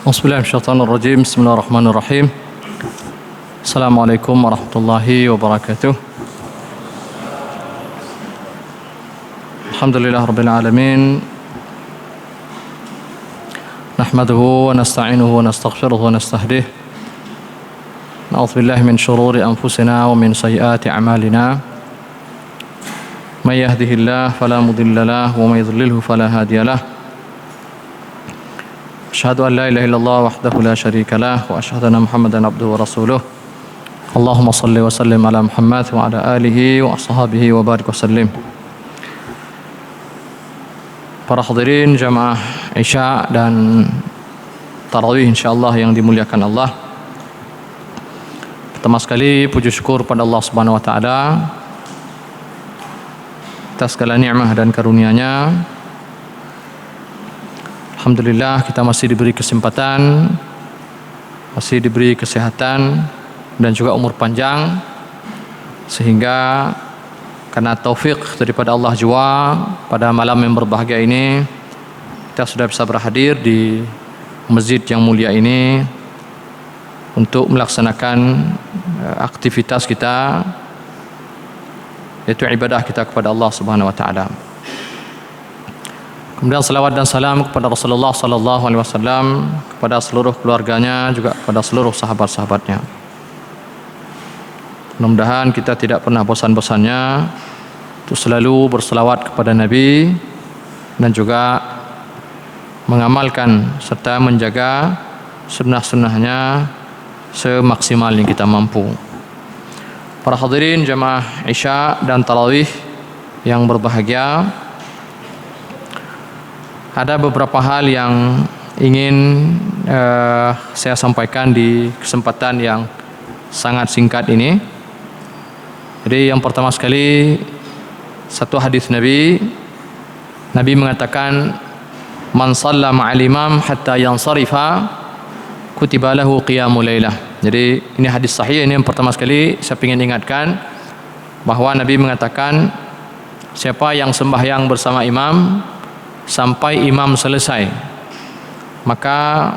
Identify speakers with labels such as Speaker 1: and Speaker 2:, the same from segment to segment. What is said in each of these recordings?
Speaker 1: Bismillahirrahmanirrahim. Bismillahirrahmanirrahim. Assalamualaikum warahmatullahi wabarakatuh. Alhamdulillah rabbil alamin. Nahmaduhu wa nasta'inuhu wa nastaghfiruhu wa nastahdih. Na'udzu billahi min shururi anfusina wa min sayyiati a'malina. May yahdihillahu fala mudilla lahu wa may yudlilhu fala hadiya lahu. Asyhadu an la ilaha illallah wahdahu la syarika lah wa asyhadu anna Muhammadan abduhu wa rasuluh. Allahumma salli wa sallim ala Muhammad wa ala alihi wa ashabihi wa barik wa sallim. Para hadirin jamaah Isya dan Tarawih insyaallah yang dimuliakan Allah. Pertama sekali puji syukur pada Allah Subhanahu wa taala atas segala nikmat dan karunia-Nya. Alhamdulillah kita masih diberi kesempatan, masih diberi kesehatan dan juga umur panjang, sehingga karena taufik daripada Allah jua pada malam yang berbahagia ini kita sudah bisa berhadir di masjid yang mulia ini untuk melaksanakan aktivitas kita, yaitu ibadah kita kepada Allah Subhanahu wa taala. Kemudian salawat dan salam kepada Rasulullah sallallahu alaihi wasallam, kepada seluruh keluarganya, juga kepada seluruh sahabat-sahabatnya. Mudah-mudahan kita tidak pernah bosan-bosannya untuk selalu berselawat kepada Nabi dan juga mengamalkan serta menjaga sunnah-sunnahnya semaksimal yang kita mampu. Para hadirin jamaah Isya dan Tarawih yang berbahagia, ada beberapa hal yang ingin saya sampaikan di kesempatan yang sangat singkat ini. Jadi yang pertama sekali, satu hadis Nabi mengatakan, man shalla ma'al imam hatta yansarifa kutiba lahu qiyamul lailah. Jadi ini hadis sahih. Ini yang pertama sekali saya ingin ingatkan bahwa Nabi mengatakan, siapa yang sembahyang bersama imam sampai imam selesai, maka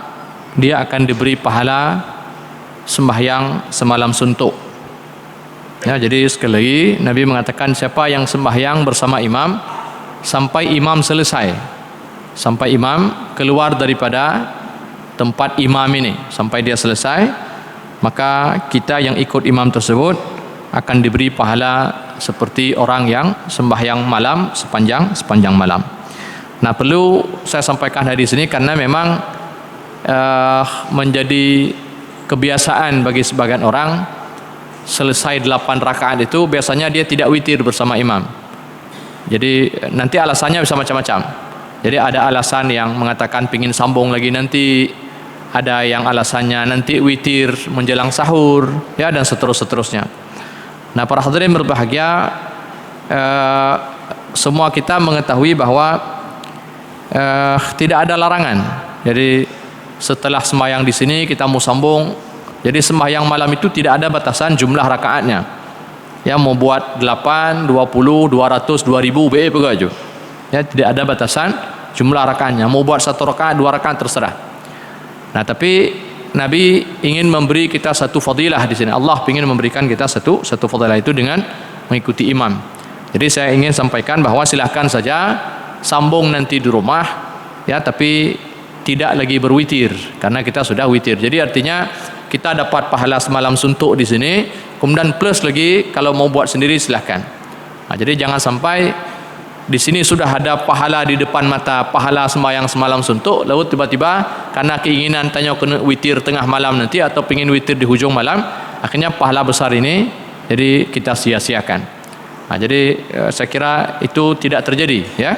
Speaker 1: dia akan diberi pahala sembahyang semalam suntuk. Ya, jadi sekali lagi Nabi mengatakan siapa yang sembahyang bersama imam sampai imam selesai, sampai imam keluar daripada tempat imam ini, sampai dia selesai, maka kita yang ikut imam tersebut akan diberi pahala seperti orang yang sembahyang malam sepanjang malam. Nah, perlu saya sampaikan hadis ini karena memang menjadi kebiasaan bagi sebagian orang, selesai 8 rakaat itu biasanya dia tidak witir bersama imam. Jadi nanti alasannya bisa macam-macam. Jadi ada alasan yang mengatakan pingin sambung lagi nanti, ada yang alasannya nanti witir menjelang sahur, ya, dan seterusnya. Nah, para hadirin berbahagia, semua kita mengetahui bahwa tidak ada larangan. Jadi setelah sembahyang di sini kita mau sambung. Jadi sembahyang malam itu tidak ada batasan jumlah rakaatnya. Ya, mau buat 8, 20, 200, 2000 be begitu. Ya, tidak ada batasan jumlah rakaatnya. Mau buat 1 rakaat, 2 rakaat terserah. Nah, tapi Nabi ingin memberi kita satu fadilah di sini. Allah ingin memberikan kita satu fadilah itu dengan mengikuti imam. Jadi saya ingin sampaikan bahwa silahkan saja sambung nanti di rumah, ya, tapi tidak lagi berwitir karena kita sudah witir. Jadi artinya kita dapat pahala semalam suntuk di sini, kemudian plus lagi kalau mau buat sendiri silahkan. Nah, jadi jangan sampai di sini sudah ada pahala di depan mata, pahala sembahyang semalam suntuk, lalu tiba-tiba karena keinginan tanya kena witir tengah malam nanti atau pingin witir di hujung malam, akhirnya pahala besar ini jadi kita sia-siakan. Nah, jadi saya kira itu tidak terjadi, ya.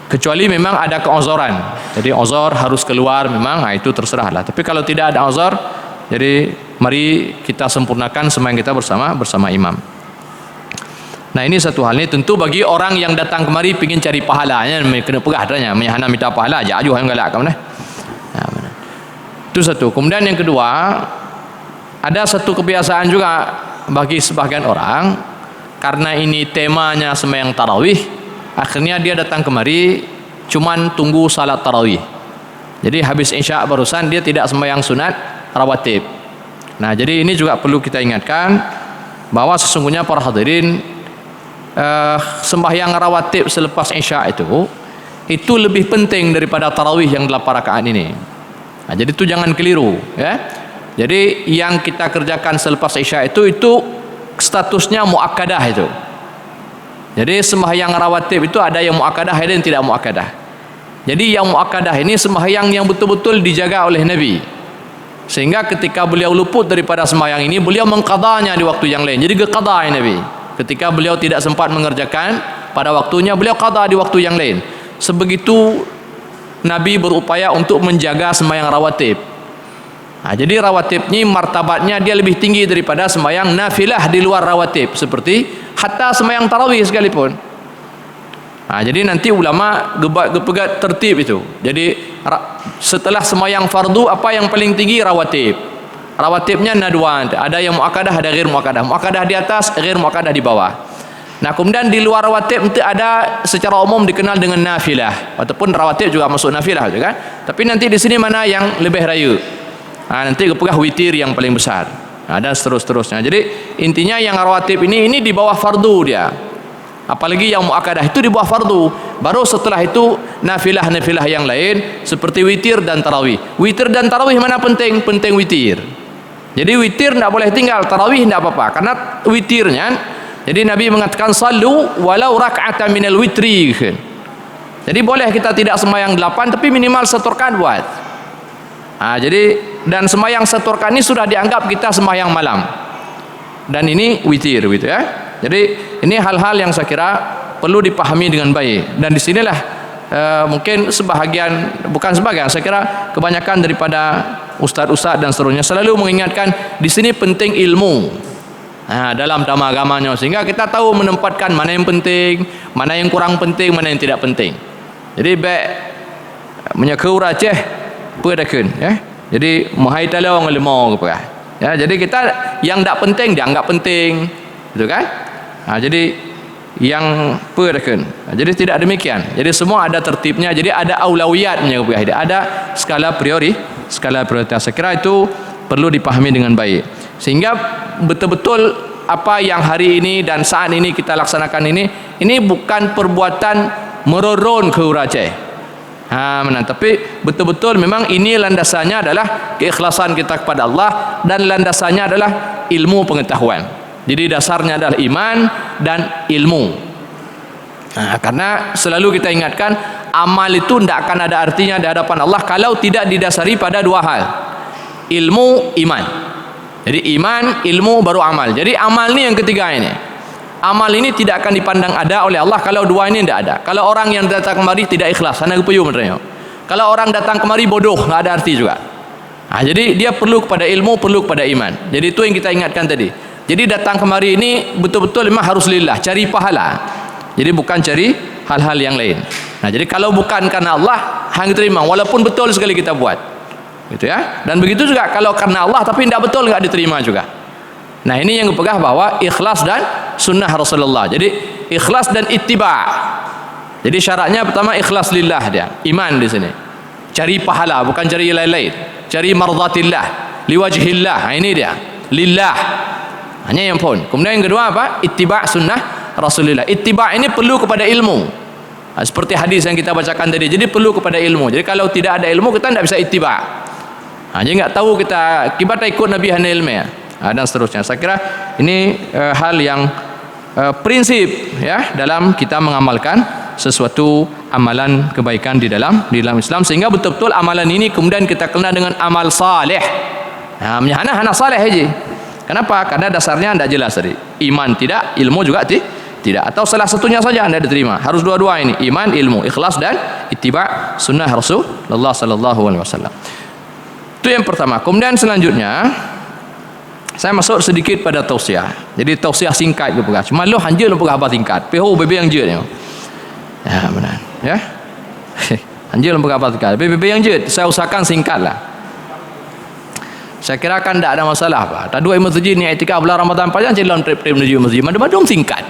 Speaker 1: Kecuali memang ada keozoran. Jadi ozor harus keluar memang, nah itu terserahlah. Tapi kalau tidak ada ozor, jadi mari kita sempurnakan sembahyang kita bersama imam. Nah, ini satu hal. Ini tentu bagi orang yang datang kemari ingin cari pahalanya, kena pegah adanya, menyahana minta pahala aja ajuh yang galak kamu nah. Itu satu. Kemudian yang kedua, ada satu kebiasaan juga bagi sebagian orang, karena ini temanya sembahyang tarawih, akhirnya dia datang kemari cuman tunggu salat tarawih. Jadi habis isya barusan dia tidak sembahyang sunat rawatib. Nah, jadi ini juga perlu kita ingatkan bahwa sesungguhnya para hadirin sembahyang rawatib selepas isya itu lebih penting daripada tarawih yang 8 rakaat ini. Nah, jadi itu jangan keliru ya. Jadi yang kita kerjakan selepas isya itu statusnya muakkadah itu. Jadi sembahyang rawatib itu ada yang muakkadah, ada yang tidak muakkadah. Jadi yang muakkadah ini sembahyang yang betul-betul dijaga oleh Nabi, sehingga ketika beliau luput daripada sembahyang ini, beliau mengqadanya di waktu yang lain. Jadi qada Nabi. Ketika beliau tidak sempat mengerjakan pada waktunya, beliau qada di waktu yang lain. Sebegitu Nabi berupaya untuk menjaga sembahyang rawatib. Nah, jadi rawatib ini martabatnya dia lebih tinggi daripada sembahyang nafilah di luar rawatib, seperti hatta sembahyang tarawih sekalipun. Nah, jadi nanti ulama gepegat tertib itu. Jadi setelah sembahyang fardu apa yang paling tinggi? Rawatib. Rawatibnya nadwan, ada yang muakkadah, ada ghair muakkadah. Muakkadah di atas, ghair muakkadah di bawah. Nah, kemudian di luar rawatib itu ada secara umum dikenal dengan nafilah, ataupun rawatib juga masuk nafilah juga kan. Tapi nanti di sini mana yang lebih raya? Nah, nanti kepegah witir yang paling besar. Nah, dan seterusnya. Jadi intinya yang rawatib ini di bawah fardu dia. Apalagi yang muakkadah itu di bawah fardu. Baru setelah itu nafilah yang lain seperti witir dan tarawih. Witir dan tarawih mana penting? Penting witir. Jadi witir tidak boleh tinggal, tarawih tidak apa-apa. Karena witirnya, jadi Nabi mengatakan sallu walau rak'atan minal witri. Jadi boleh kita tidak sembahyang 8 tapi minimal 1 rakaat buat. Nah, jadi dan sembahyang 1 rakaat ini sudah dianggap kita sembahyang malam. Dan ini witir gitu ya. Jadi ini hal-hal yang saya kira perlu dipahami dengan baik. Dan disinilah mungkin sebahagian, bukan sebagian, saya kira kebanyakan daripada ustaz-ustaz dan seterusnya selalu mengingatkan di sini penting ilmu. Nah, dalam agamanya, sehingga kita tahu menempatkan mana yang penting, mana yang kurang penting, mana yang tidak penting. Jadi baik menyekau raceh pedakun ya. Jadi mahai talong lemau apa ya. Jadi kita yang tak penting dianggap penting, gitu kan? Nah, jadi yang pedakun. Nah, jadi tidak demikian. Jadi semua ada tertibnya. Jadi ada aulawiyatnya, ada skala prioritas. Saya kira itu perlu dipahami dengan baik, sehingga betul-betul apa yang hari ini dan saat ini kita laksanakan ini bukan perbuatan meroron ke uraceh. Tapi betul-betul memang ini landasannya adalah keikhlasan kita kepada Allah, dan landasannya adalah ilmu pengetahuan. Jadi dasarnya adalah iman dan ilmu. Karena selalu kita ingatkan amal itu tidak akan ada artinya di hadapan Allah kalau tidak didasari pada 2 hal. Ilmu, iman. Jadi iman, ilmu, baru amal. Jadi amal ini yang ketiga ini. Amal ini tidak akan dipandang ada oleh Allah kalau 2 ini tidak ada. Kalau orang yang datang kemari tidak ikhlas, sana kepuyu menerima. Kalau orang datang kemari bodoh, tidak ada arti juga. Jadi dia perlu kepada ilmu, perlu kepada iman. Jadi itu yang kita ingatkan tadi. Jadi datang kemari ini betul-betul memang harus lillah, cari pahala. Jadi bukan cari hal-hal yang lain. Nah, jadi kalau bukan karena Allah, hang diterima walaupun betul sekali kita buat. Gitu ya. Dan begitu juga kalau karena Allah tapi tidak betul, enggak diterima juga. Nah, ini yang dipegah bahwa ikhlas dan sunnah Rasulullah. Jadi ikhlas dan ittiba'. Jadi syaratnya pertama ikhlas lillah dia, iman di sini. Cari pahala, bukan cari lain-lain. Cari mardatillah, liwajhillah. Nah, ini dia, lillah. Hanya yang pun. Kemudian yang kedua apa? Ittiba' sunnah Rasulullah. Ittiba' ini perlu kepada ilmu. Seperti hadis yang kita bacakan tadi. Jadi perlu kepada ilmu. Jadi kalau tidak ada ilmu kita tidak bisa ittiba'. Jadi enggak tahu kita ikut Nabi hanya ilmu ya. Dan seterusnya. Saya kira ini hal yang prinsip ya dalam kita mengamalkan sesuatu amalan kebaikan di dalam Islam, sehingga betul-betul amalan ini kemudian kita kenal dengan amal saleh. Hana saleh aja. Kenapa? Karena dasarnya tidak jelas tadi. Iman tidak, ilmu juga tidak. Atau salah satunya saja anda diterima. Harus dua-dua ini, iman, ilmu, ikhlas dan ittiba' sunnah Rasulullah sallallahu alaihi wasallam. Itu yang pertama. Kemudian selanjutnya saya masuk sedikit pada tausiah. Jadi tausiah singkat ke pegah. Cuma lo hanjil lo pegah apa tingkat. Peho bebe yang jeut ya. Ya benar. Ya. Hanjil lo pegah apa tingkat. Bebe yang jeut saya usahakan singkatlah. Saya kira kan tidak ada masalah Pak. Tak dua masjid ni iktikaf bulan Ramadan panjang jalan trip menuju masjid. Madam singkat.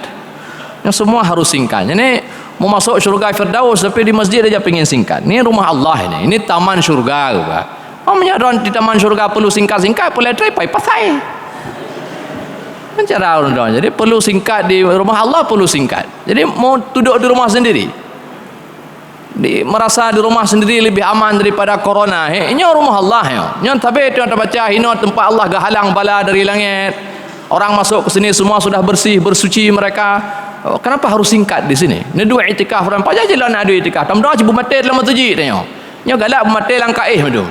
Speaker 1: Yang semua harus singkat. Jadi mau masuk syurga Firdaus tapi di masjid aja pengen singkat. Ini rumah Allah ini taman syurga juga. Orang di taman syurga perlu singkat-singkat, boleh try pasai. Cara orang. Jadi perlu singkat di rumah Allah, perlu singkat. Jadi mau duduk di rumah sendiri, merasa di rumah sendiri lebih aman daripada corona. Ini rumah Allah ya. Nyon tapi itu baca hino tempat Allah gahalang bala dari langit. Orang masuk ke sini semua sudah bersih, bersuci mereka. Kenapa harus singkat di sini? Ni dua itikaf orang paja je lah nak ada itikaf. Tamdah cibu mati dalam masjid tanya. Nyo galak mati lang kaih tu.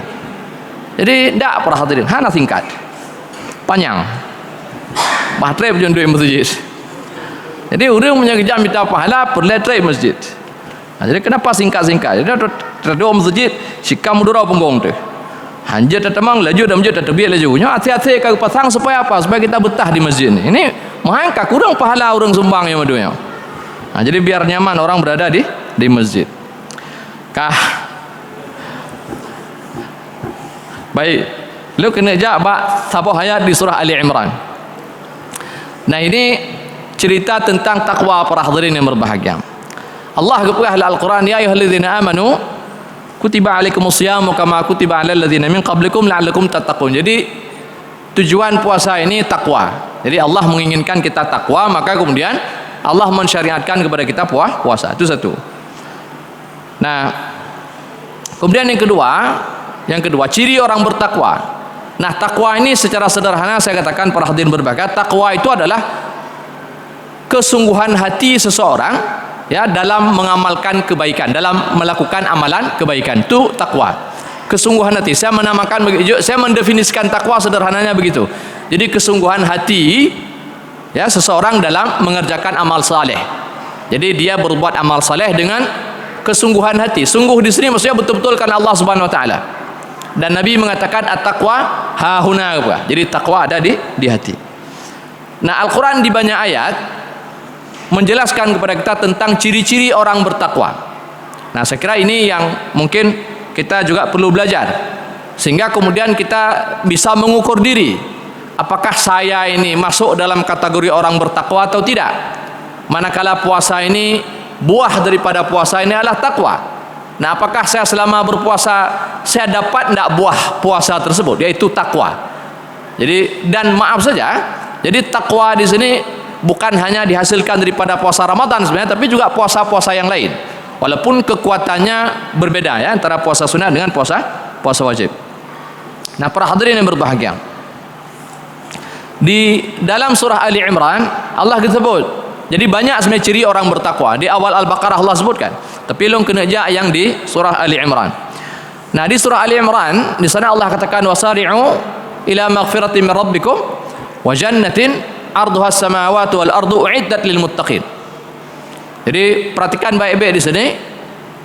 Speaker 1: Jadi ndak para hadirin, hana singkat. Panjang. Baterai pun duit masjid. Jadi orang punya kerja minta pahala perletrai masjid. Jadi kenapa singkat-singkat? Jadi terdoa masjid, sikam mudura punggung tu. Hanjat tetemang laju dan masjid terbiak laju. Nya hati-hati kau pasang supaya apa? Supaya kita betah di masjid ni. Ini mangka kurang pahala orang sumbang yang madunya. Jadi biar nyaman orang berada di masjid. Baik. Lu kena jawab sabah ayat di surah Ali Imran. Nah ini cerita tentang takwa para hadirin yang berbahagia. Allah kepada ahli Al-Quran, ya ayyuhalladzina amanu kutiba alaikumusyamu kama kutiba alal ladzina min qablikum la'allakum tattaqun. Jadi tujuan puasa ini takwa. Jadi Allah menginginkan kita takwa, maka kemudian Allah mensyariatkan kepada kita puasa. Itu satu. Nah, kemudian yang kedua ciri orang bertakwa. Nah, takwa ini secara sederhana saya katakan para hadirin berbahagia, takwa itu adalah kesungguhan hati seseorang ya dalam mengamalkan kebaikan, dalam melakukan amalan kebaikan. Itu takwa. Kesungguhan hati. Saya mendefinisikan takwa sederhananya begitu. Jadi kesungguhan hati ya seseorang dalam mengerjakan amal saleh. Jadi dia berbuat amal saleh dengan kesungguhan hati. Sungguh di sini maksudnya betul-betul karena Allah Subhanahu wa taala. Dan Nabi mengatakan at-taqwa hahuna. Jadi takwa ada di hati. Nah, Al-Quran di banyak ayat menjelaskan kepada kita tentang ciri-ciri orang bertakwa. Nah, saya kira ini yang mungkin kita juga perlu belajar, sehingga kemudian kita bisa mengukur diri, apakah saya ini masuk dalam kategori orang bertakwa atau tidak. Manakala puasa ini, buah daripada puasa ini adalah takwa. Nah, apakah saya selama berpuasa saya dapat tidak buah puasa tersebut, yaitu takwa. Jadi, dan maaf saja, jadi takwa di sini bukan hanya dihasilkan daripada puasa Ramadan sebenarnya, tapi juga puasa-puasa yang lain. Walaupun kekuatannya berbeda ya antara puasa sunnah dengan puasa wajib. Nah, para hadirin yang berbahagia, di dalam surah Ali Imran Allah sebut. Jadi banyak sebenarnya ciri orang bertakwa. Di awal Al-Baqarah Allah sebutkan. Tapi long kena aja yang di surah Ali Imran. Nah, di surah Ali Imran di sana Allah katakan wasari'u ila maghfiratin min rabbikum wa jannatin 'arduha as-samawati wal ardu u'iddat lil muttaqin. Jadi perhatikan baik-baik di sini.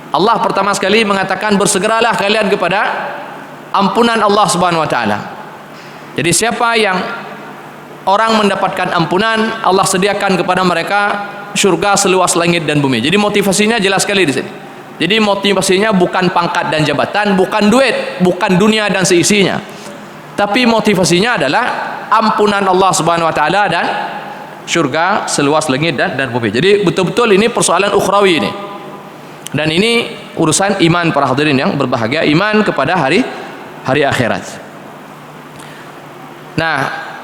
Speaker 1: Allah pertama sekali mengatakan bersegeralah kalian kepada ampunan Allah Subhanahu wa taala. Jadi siapa yang orang mendapatkan ampunan, Allah sediakan kepada mereka syurga seluas langit dan bumi. Jadi motivasinya jelas sekali di sini. Jadi motivasinya bukan pangkat dan jabatan, bukan duit, bukan dunia dan seisinya. Tapi motivasinya adalah ampunan Allah Subhanahu wa taala dan syurga seluas langit dan bumi. Jadi betul-betul ini persoalan ukhrawi ini. Dan ini urusan iman para hadirin yang berbahagia, iman kepada hari akhirat. Nah,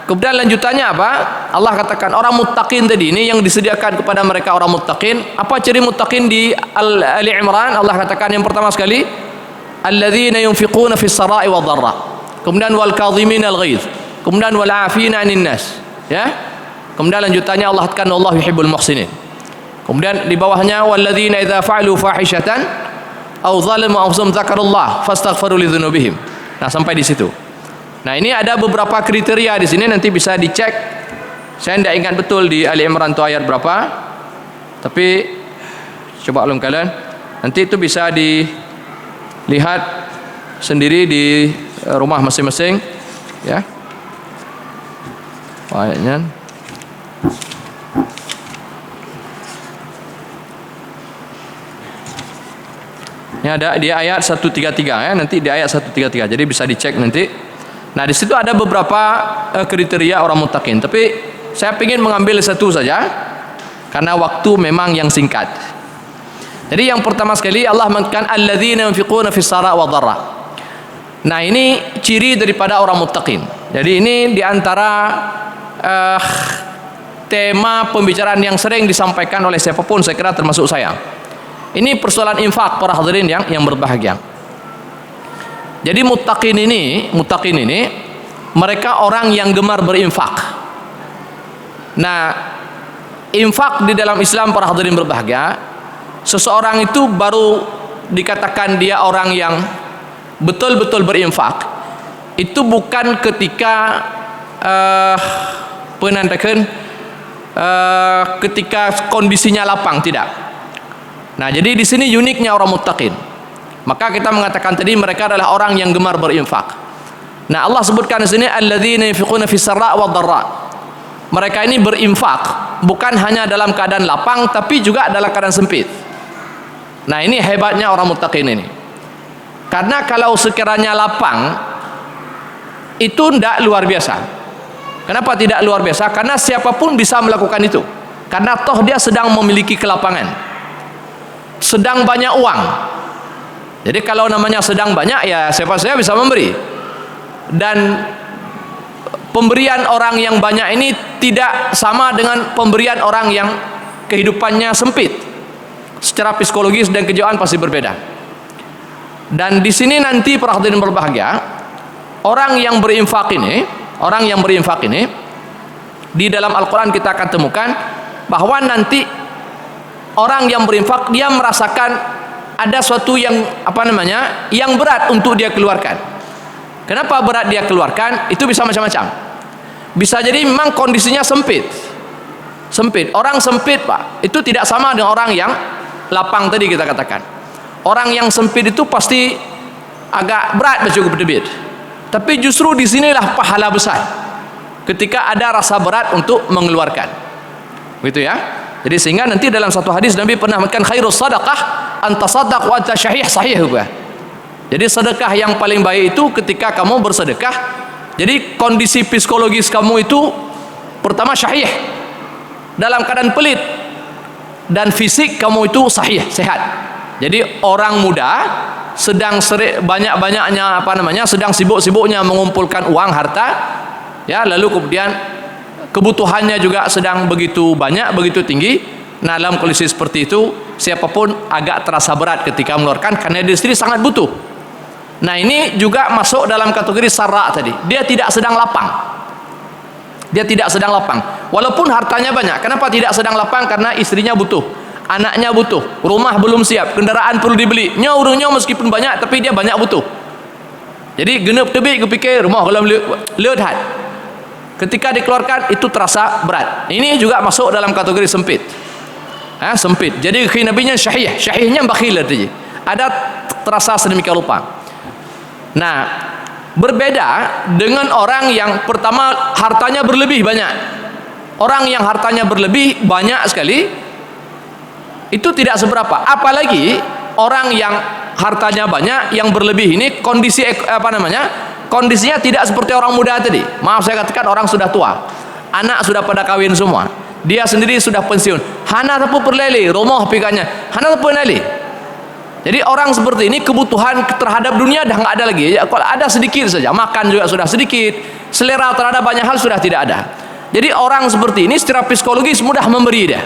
Speaker 1: kemudian lanjutannya apa? Allah katakan orang muttaqin tadi ini yang disediakan kepada mereka orang muttaqin. Apa ciri muttaqin di Ali Imran? Allah katakan yang pertama sekali alladzina yunfiquna fis sarai wad dharra. Kemudian wal kadhimina al ghaidh. Kemudian wal 'afina 'anil nas. Ya. Kemudian lanjutannya Allah katakan wallahu yuhibbul muhsinin. Kemudian di bawahnya walladzina idza fa'alu fahishatan aw zalamu anfusahum dzakarullah fastaghfiru lidzunubihim. Nah, sampai di situ. Nah, ini ada beberapa kriteria di sini, nanti bisa dicek. Saya tidak ingat betul di Ali Imran itu ayat berapa, tapi coba ulun kalian, nanti itu bisa dilihat sendiri di rumah masing-masing, ya. Ayatnya. Ini ada di ayat 133 ya, nanti di ayat 133. Jadi bisa dicek nanti. Nah, di situ ada beberapa kriteria orang muttaqin, tapi saya ingin mengambil satu saja karena waktu memang yang singkat. Jadi yang pertama sekali Allah mengatakan alladzina yunfiquna fis saraa wa dharra. Nah, ini ciri daripada orang muttaqin. Jadi ini diantara tema pembicaraan yang sering disampaikan oleh siapapun, saya kira termasuk saya. Ini persoalan infak para hadirin yang berbahagia. Jadi muttaqin ini mereka orang yang gemar berinfak. Nah, infak di dalam Islam para hadirin berbahagia, seseorang itu baru dikatakan dia orang yang betul-betul berinfak itu bukan ketika ketika kondisinya lapang, tidak. Nah, jadi di sini uniknya orang muttaqin. Maka kita mengatakan tadi mereka adalah orang yang gemar berinfak. Nah, Allah sebutkan di sini alladzina yunfiquna fis saraa wad dharra. Mereka ini berinfak bukan hanya dalam keadaan lapang tapi juga dalam keadaan sempit. Nah, ini hebatnya orang muttaqin ini. Karena kalau sekiranya lapang itu tidak luar biasa. Kenapa tidak luar biasa? Karena siapapun bisa melakukan itu. Karena toh dia sedang memiliki kelapangan, sedang banyak uang. Jadi kalau namanya sedang banyak, ya siapa saja bisa memberi. Dan pemberian orang yang banyak ini tidak sama dengan pemberian orang yang kehidupannya sempit. Secara psikologis dan kejiwaan pasti berbeda. Dan di sini nanti para hadirin berbahagia, orang yang berinfak ini di dalam Al-Quran kita akan temukan bahwa nanti orang yang berinfak dia merasakan ada suatu yang yang berat untuk dia keluarkan. Kenapa berat dia keluarkan? Itu bisa macam-macam. Bisa jadi memang kondisinya sempit. Orang sempit, Pak, itu tidak sama dengan orang yang lapang tadi kita katakan. Orang yang sempit itu pasti agak berat cukup debit. Tapi justru di sinilah pahala besar. Ketika ada rasa berat untuk mengeluarkan. Begitu ya. Jadi sehingga nanti dalam satu hadis Nabi pernah mengatakan khairus sadaqah antasaddaq wa anta syahih juga. Jadi sedekah yang paling baik itu ketika kamu bersedekah. Jadi kondisi psikologis kamu itu pertama syahih, dalam keadaan pelit, dan fisik kamu itu sahih, sehat. Jadi orang muda sedang banyak-banyaknya sedang sibuk-sibuknya mengumpulkan uang, harta, ya, lalu kemudian kebutuhannya juga sedang begitu banyak, begitu tinggi. Nah, dalam kondisi seperti itu siapapun agak terasa berat ketika mengeluarkan karena dia sendiri sangat butuh. Nah, ini juga masuk dalam kategori sarra tadi. Dia tidak sedang lapang. Walaupun hartanya banyak. Kenapa tidak sedang lapang? Karena istrinya butuh, anaknya butuh, rumah belum siap, kendaraan perlu dibeli. Urungnya meskipun banyak tapi dia banyak butuh. Jadi genep tebik kepikir rumah kalau lihat hat. Ketika dikeluarkan itu terasa berat. Ini juga masuk dalam kategori sempit. Sempit. Jadi nabinya syahihnya bakhil tadi. Ada terasa sedemikian rupa. Nah, berbeda dengan orang yang pertama hartanya berlebih banyak. Orang yang hartanya berlebih banyak sekali itu tidak seberapa. Apalagi orang yang hartanya banyak yang berlebih ini kondisinya tidak seperti orang muda tadi. Maaf saya katakan orang sudah tua, anak sudah pada kawin semua, dia sendiri sudah pensiun. Hana tapu perleli, rumah pikanya, hana tapu nali. Jadi orang seperti ini kebutuhan terhadap dunia dah nggak ada lagi. Ya, kalau ada sedikit saja, makan juga sudah sedikit, selera terhadap banyak hal sudah tidak ada. Jadi orang seperti ini secara psikologis mudah memberi dia.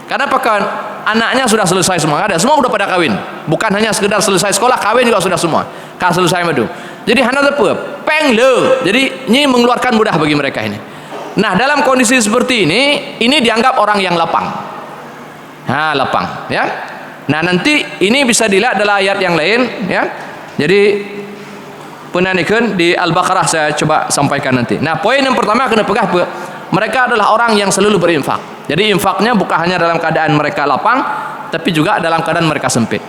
Speaker 1: Karena kan anaknya sudah selesai semua, ada semua sudah pada kawin. Bukan hanya sekedar selesai sekolah, kawin juga sudah semua. Kalau selesai madu. Jadi hana tepu, peng le. Jadi ini mengeluarkan mudah bagi mereka ini. Nah, dalam kondisi seperti ini dianggap orang yang lapang. Lapang, ya. Nah, nanti ini bisa dilihat dalam ayat yang lain, ya. Jadi penanikan di Al-Baqarah saya coba sampaikan nanti. Nah, poin yang pertama kena pegang, mereka adalah orang yang selalu berinfak. Jadi infaknya bukan hanya dalam keadaan mereka lapang, tapi juga dalam keadaan mereka sempit.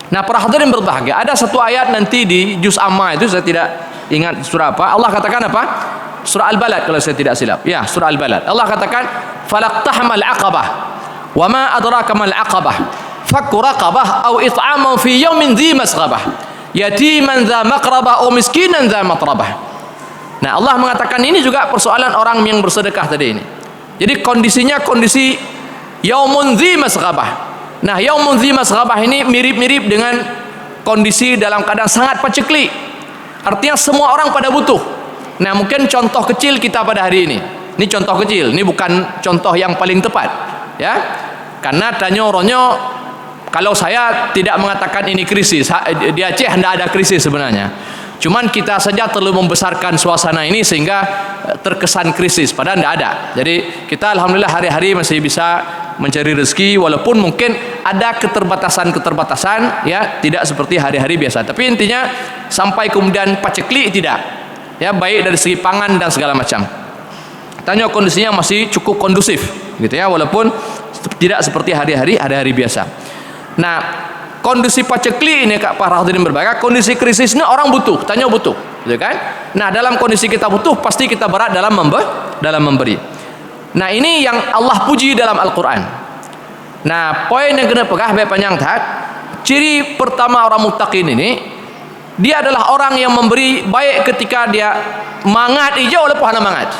Speaker 1: Nah, para hadirin berbahagia, ada satu ayat nanti di juz Amma itu saya tidak ingat surah apa. Allah katakan apa? Surah Al-Balad kalau saya tidak silap. Ya, surah Al-Balad. Allah katakan, "Falaqtahamal 'aqabah. Wa ma adraka mal 'aqabah. Fakku raqabah aw it'amun fi yawmin dhi masghabah. Yatiman dha maqrabah aw miskinan dha matrabah." Nah, Allah mengatakan ini juga persoalan orang yang bersedekah tadi ini. Jadi kondisinya kondisi yaumun dhi masghabah. Nah, yaumun dzi masghabah ini mirip-mirip dengan kondisi dalam keadaan sangat paceklik. Artinya semua orang pada butuh. Nah, mungkin contoh kecil kita pada hari ini. Ini contoh kecil, ini bukan contoh yang paling tepat, ya. Karena tanya orangnya, kalau saya tidak mengatakan ini krisis, di Aceh tidak ada krisis sebenarnya. Cuman kita saja terlalu membesarkan suasana ini sehingga terkesan krisis, padahal tidak ada. Jadi kita alhamdulillah hari-hari masih bisa mencari rezeki, walaupun mungkin ada keterbatasan-keterbatasan, ya, tidak seperti hari-hari biasa. Tapi intinya sampai kemudian paceklik tidak, ya, baik dari segi pangan dan segala macam. Tanya kondisinya masih cukup kondusif, gitu ya, walaupun tidak seperti hari-hari biasa. Nah, kondisi paceklik ini, Kak para hadirin berbahagia, kondisi krisis ini orang butuh, tanya butuh, gitu kan? Nah, dalam kondisi kita butuh, pasti kita berat dalam memberi. Nah, ini yang Allah puji dalam Al-Quran. Nah, poin yang kena pegah baik panjang tak. Ciri pertama orang muttaqin ini, dia adalah orang yang memberi baik ketika dia mangat hijau walaupun hana mangat.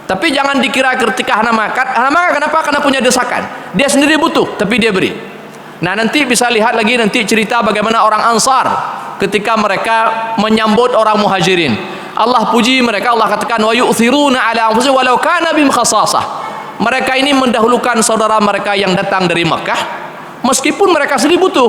Speaker 1: Tapi jangan dikira ketika hana makat kenapa? Karena punya desakan. Dia sendiri butuh, tapi dia beri. Nah, nanti bisa lihat lagi nanti cerita bagaimana orang Ansar ketika mereka menyambut orang Muhajirin. Allah puji mereka, Allah katakan wa yu'thiruna ala anfusihim walau kana bihim khassasah. Mereka ini mendahulukan saudara mereka yang datang dari Makkah meskipun mereka sendiri butuh.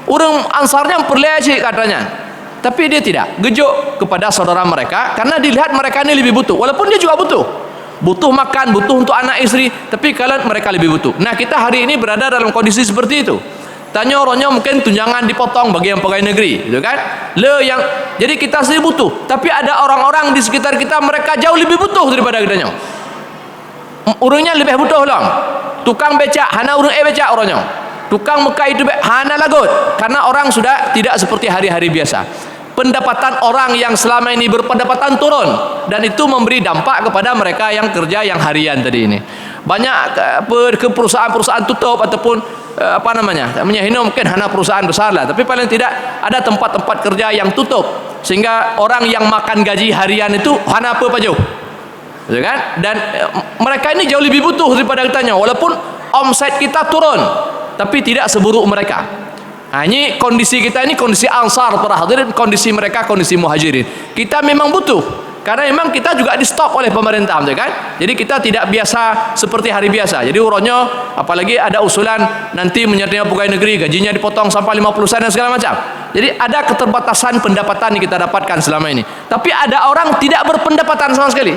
Speaker 1: Orang Ansarnya perleceh katanya. Tapi dia tidak gejuk kepada saudara mereka karena dilihat mereka ini lebih butuh, walaupun dia juga butuh makan, butuh untuk anak istri, tapi kalian mereka lebih butuh. Nah, kita hari ini berada dalam kondisi seperti itu. Tanya orangnya mungkin tunjangan dipotong bagi yang pegawai negeri, gitu kan? Jadi kita sendiri butuh, tapi ada orang-orang di sekitar kita mereka jauh lebih butuh daripada kitanya. Urangnya lebih butuh lah. Tukang becak hana urang becak orangnya. Tukang Mekah itu hana lagut, karena orang sudah tidak seperti hari-hari biasa. Pendapatan orang yang selama ini berpendapatan turun, dan itu memberi dampak kepada mereka yang kerja yang harian tadi ini. Banyak ke perusahaan-perusahaan tutup ataupun ini mungkin hanya perusahaan besar lah, tapi paling tidak ada tempat-tempat kerja yang tutup sehingga orang yang makan gaji harian itu hana apa paju, gitu kan? Dan mereka ini jauh lebih butuh daripada kitanya, walaupun omset kita turun, tapi tidak seburuk mereka. Nah, ini kondisi kita ini kondisi Ansar para hadirin, kondisi mereka kondisi Muhajirin. Kita memang butuh, karena memang kita juga di stop oleh pemerintah, kan? Jadi kita tidak biasa seperti hari biasa. Jadi uronyo, apalagi ada usulan nanti menyertai pegawai negeri gajinya dipotong sampai 50% dan segala macam. Jadi ada keterbatasan pendapatan yang kita dapatkan selama ini. Tapi ada orang tidak berpendapatan sama sekali.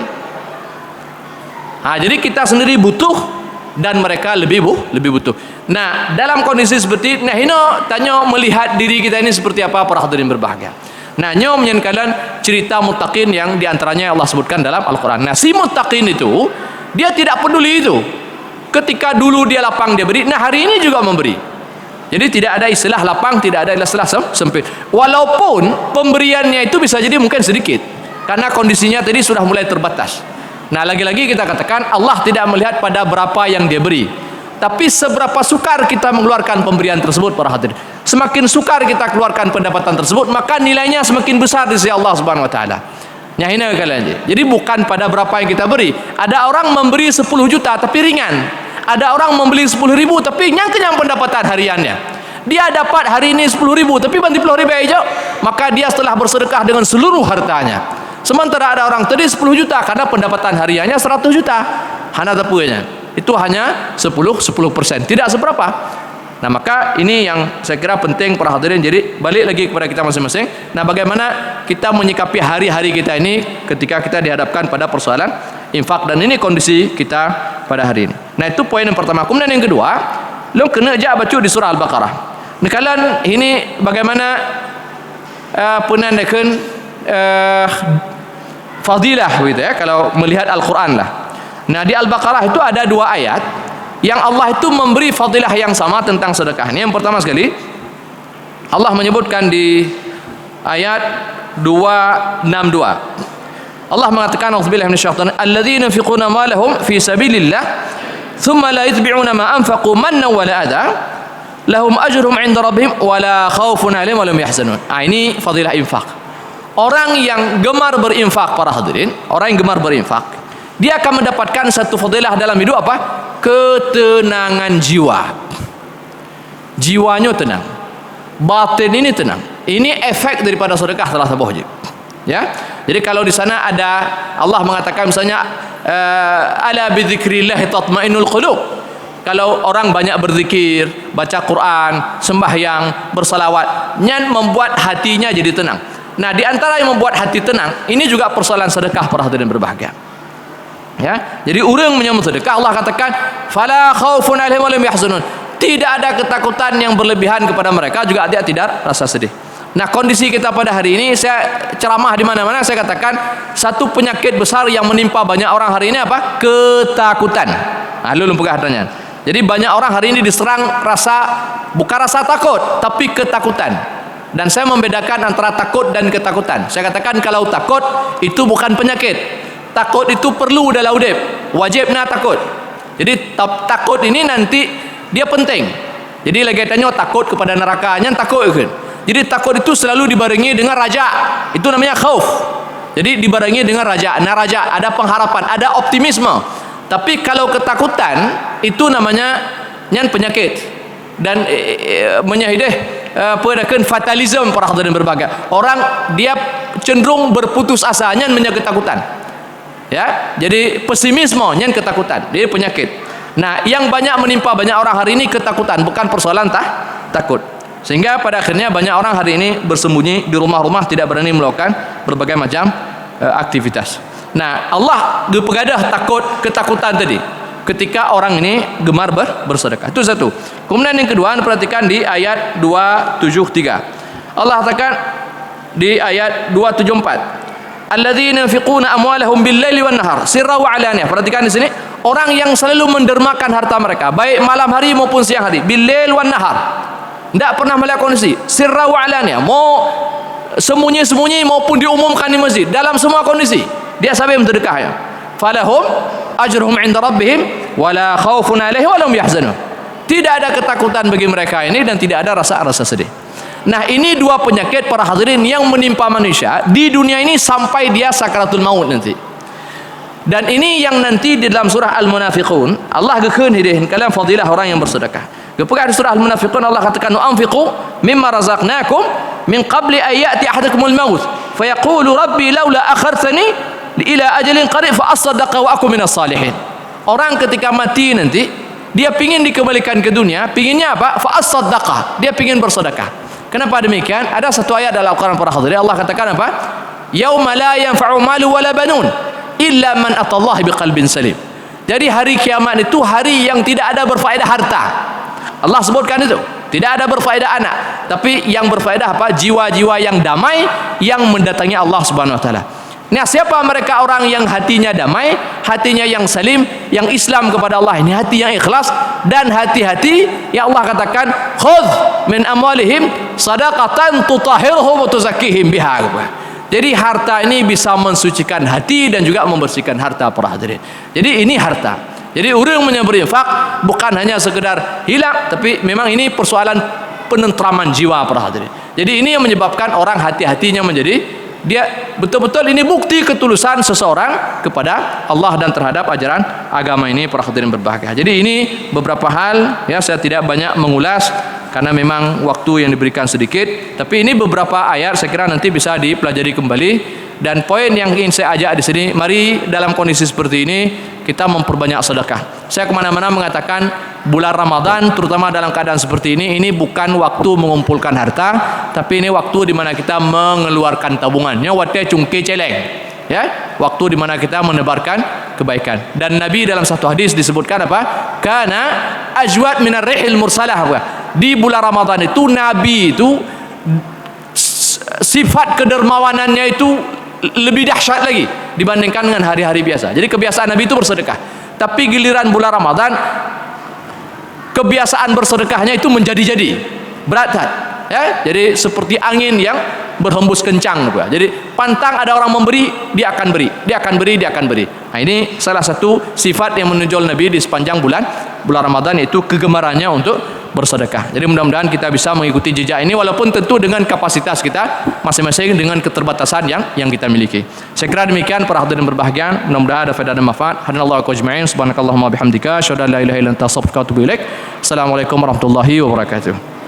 Speaker 1: Nah, jadi kita sendiri butuh dan mereka lebih butuh. Nah, dalam kondisi seperti ini, tanya melihat diri kita ini seperti apa para hadirin berbahagia. Nah, menyenangkan cerita muttaqin yang diantaranya Allah sebutkan dalam Al-Quran. Nah, si muttaqin itu dia tidak peduli itu. Ketika dulu dia lapang dia beri, nah hari ini juga memberi. Jadi tidak ada istilah lapang, tidak ada istilah sempit. Walaupun pemberiannya itu bisa jadi mungkin sedikit, karena kondisinya tadi sudah mulai terbatas. Nah, lagi-lagi kita katakan Allah tidak melihat pada berapa yang dia beri, tapi seberapa sukar kita mengeluarkan pemberian tersebut para hadirin. Semakin sukar kita keluarkan pendapatan tersebut, maka nilainya semakin besar di sisi Allah Subhanahu wa taala. Nyahina kalian. Jadi bukan pada berapa yang kita beri. Ada orang memberi 10 juta tapi ringan. Ada orang membeli 10.000 tapi nyangkenyang pendapatan hariannya. Dia dapat hari ini 10.000 tapi bantu 10.000 aja, maka dia setelah bersedekah dengan seluruh hartanya. Sementara ada orang tadi 10 juta karena pendapatan hariannya 100 juta. Hana tepunya. Itu hanya 10%, tidak seberapa. Nah, maka ini yang saya kira penting para hadirin. Jadi balik lagi kepada kita masing-masing. Nah, bagaimana kita menyikapi hari-hari kita ini ketika kita dihadapkan pada persoalan infak, dan ini kondisi kita pada hari ini. Nah, itu poin yang pertama. Kemudian yang kedua, lo kena aja baca di surah Al-Baqarah. Nah, kalian ini bagaimana penandakan fadilah gitu ya kalau melihat Al-Quran lah. Nah, di Al-Baqarah itu ada 2 ayat yang Allah itu memberi fadilah yang sama tentang sedekah. Ini yang pertama sekali, Allah menyebutkan di ayat 262. Allah mengatakan, "A'udzubillahi minasyaitonir rajim. Alladzina yunfiquna malahum fi sabilillah, thumma la yutbi'una ma anfaqu mannan wa la adha, lahum ajruhum 'inda rabbihim wa la khaufun 'alaihim wa la hum yahzanun." Ini fadilah infak. Orang yang gemar berinfak para hadirin, orang yang gemar berinfak, dia akan mendapatkan satu fadilah dalam hidup apa? Ketenangan jiwa. jiwanya tenang, batin ini tenang. Ini efek daripada sedekah terasa wajib. Ya, jadi kalau di sana ada Allah mengatakan misalnya ala bidzikrillah tatmainnul qulub. Kalau orang banyak berzikir, baca Quran, sembahyang, bersalawat, nyan membuat hatinya jadi tenang. Nah, di antara yang membuat hati tenang, ini juga persoalan sedekah para hadirin berbahagia. Ya, jadi orang menyambut sedekah, Allah katakan, "Fala khaufun 'alaihim wa lahum yahzanun." Tidak ada ketakutan yang berlebihan kepada mereka, juga dia tidak rasa sedih. Nah, kondisi kita pada hari ini, saya ceramah di mana-mana, saya katakan satu penyakit besar yang menimpa banyak orang hari ini apa? Ketakutan. Nah, lu lumpur hartanya. Jadi banyak orang hari ini diserang bukan rasa takut, tapi ketakutan. Dan saya membedakan antara takut dan ketakutan. Saya katakan kalau takut itu bukan penyakit. Takut itu perlu dalam hidup. Wajib nak takut. Jadi takut ini nanti dia penting. Jadi lagi tanya takut kepada nerakanya, takut kan. Jadi takut itu selalu dibarengi dengan raja. Itu namanya khauf. Jadi dibarengi dengan raja, naraja, ada pengharapan, ada optimisme. Tapi kalau ketakutan itu namanya nyan penyakit dan pedakan fatalism para hadirin berbahagia. Orang dia cenderung berputus asa nyan menyangkut ketakutan. Ya, jadi pesimisme nyan ketakutan, dia penyakit. Nah, yang banyak menimpa banyak orang hari ini ketakutan, bukan persoalan takut. Sehingga pada akhirnya banyak orang hari ini bersembunyi di rumah-rumah, tidak berani melakukan berbagai macam aktivitas. Nah, Allah dipegadah ketakutan tadi ketika orang ini gemar bersedekah. Itu satu. Kemudian yang kedua, perhatikan di ayat 273. Allah katakan di ayat 274, alladzina yunfiquna amwalahum bil-laili wan-nahar sirran wa 'alaniyah. Perhatikan di sini, orang yang selalu mendermakan harta mereka baik malam hari maupun siang hari, bil-lail wan-nahar. Tidak pernah melakukan kondisi sirran wa 'alaniyah, mau sembunyi-sembunyi maupun diumumkan di masjid, dalam semua kondisi dia sampai bersedekah. Falahum ajruhum 'inda rabbihim wala khaufun 'alaihim wa lahum yahzanun. Tidak ada ketakutan bagi mereka ini dan tidak ada rasa sedih. Nah, ini dua penyakit para hadirin yang menimpa manusia di dunia ini sampai dia sakaratul maut nanti. Dan ini yang nanti di dalam surah Al-Munafiqun Allah gekeun hideun kalian fadilah orang yang bersedekah. Kepada surah Al-Munafiqun Allah katakan anfiqu mimma razaqnakum min qabli an ya'ti ahadakumul maut fayaqulu rabbi laula akhartani ila ajalin qarib fa asaddaqa wa aku minas salihin. Orang ketika mati nanti dia pingin dikembalikan ke dunia, pinginnya apa? Fa asaddaqa, dia pingin bersedekah. Kenapa demikian? Ada satu ayat dalam Al-Quran para hadirin, Allah katakan apa? Yauma la yanfa'u malu wala banun illa man atallaha biqalbin salim. Jadi hari kiamat itu hari yang tidak ada berfaedah harta. Allah sebutkan itu. Tidak ada berfaedah anak, tapi yang berfaedah apa? Jiwa-jiwa yang damai yang mendatangi Allah Subhanahu wa taala. Nah, siapa mereka orang yang hatinya damai, hatinya yang salim, yang Islam kepada Allah, ini hati yang ikhlas dan hati-hati yang Allah katakan khudh min amwalihim sadaqatan tutahhirhum wa tuzakkihim biha. Jadi harta ini bisa mensucikan hati dan juga membersihkan harta para hadirin. Jadi ini harta. Jadi orang yang berinfak bukan hanya sekedar hilang, tapi memang ini persoalan penentraman jiwa para hadirin. Jadi ini yang menyebabkan orang hati-hatinya menjadi dia betul-betul ini bukti ketulusan seseorang kepada Allah dan terhadap ajaran agama ini para hadirin berbahagia. Jadi ini beberapa hal ya, saya tidak banyak mengulas karena memang waktu yang diberikan sedikit, tapi ini beberapa ayat saya kira nanti bisa dipelajari kembali. Dan poin yang ingin saya ajak di sini, mari dalam kondisi seperti ini kita memperbanyak sedekah. Saya kemana-mana mengatakan bulan Ramadan terutama dalam keadaan seperti ini bukan waktu mengumpulkan harta, tapi ini waktu di mana kita mengeluarkan tabungannya, waktu cungke celeng, ya, waktu di mana kita menebarkan kebaikan. Dan Nabi dalam satu hadis disebutkan apa? Kana ajwad minar rihil mursalah. Di bulan Ramadan itu Nabi itu sifat kedermawanannya itu lebih dahsyat lagi dibandingkan dengan hari-hari biasa. Jadi kebiasaan Nabi itu bersedekah, tapi giliran bulan Ramadan kebiasaan bersedekahnya itu menjadi-jadi berat, ya. Jadi seperti angin yang berhembus kencang. Jadi pantang ada orang memberi, dia akan beri, dia akan beri, dia akan beri. Nah, ini salah satu sifat yang menonjol Nabi di sepanjang bulan Ramadan, yaitu kegemarannya untuk bersedekah. Jadi mudah-mudahan kita bisa mengikuti jejak ini, walaupun tentu dengan kapasitas kita masing-masing, dengan keterbatasan yang kita miliki. Saya kira demikian para hadirin berbahagia, mudah-mudahan ada faedah dan manfaat. Hadanallahu wa ajma'in. Subhanakallahumma bihamdika asyhadu an la ilaha illa anta astaghfiruka wa atubu ilaik. Wassalamualaikum warahmatullahi wabarakatuh.